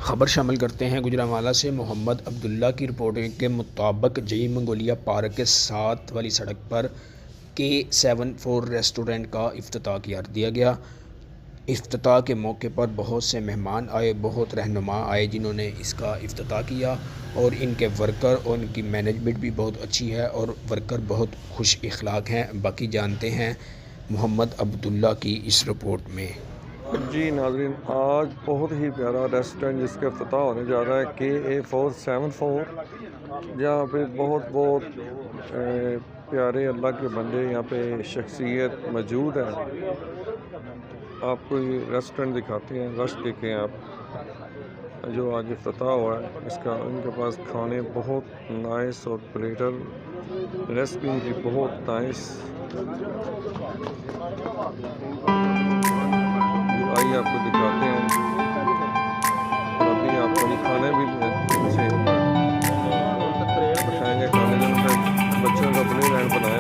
खबर शामिल करते हैं गुजरांवाला से। मोहम्मद अब्दुल्ला की रिपोर्टिंग के मुताबिक जई मंगोलिया पार्क के साथ वाली सड़क पर K74 रेस्टोरेंट का इफ्तिताह कर दिया गया। इफ्तिताह के मौके पर बहुत से मेहमान आए, बहुत रहनुमा आए जिन्होंने इसका इफ्तिताह किया और इनके वर्कर और इनकी मैनेजमेंट भी बहुत अच्छी है और वर्कर बहुत खुश इखलाक हैं। बाकी जानते हैं मोहम्मद अब्दुल्ला की इस रिपोर्ट में। जी नाज़रीन, आज बहुत ही प्यारा रेस्टोरेंट जिसका इफ्तिताह होने जा रहा है K474, जहाँ पे बहुत प्यारे अल्लाह के बंदे, यहाँ पे शख्सियत मौजूद है। आपको ये रेस्टोरेंट दिखाते हैं, रश देखें आप जो आज इफ्तिताह हुआ है इसका। इनके पास खाने बहुत नाइस और प्लेटर रेसिपी भी बहुत नाइस। आइए आपको दिखाते हैं और अभी आपको खाने भी से दिखाएंगे। खाने में बच्चों का अपने लैंड बनाया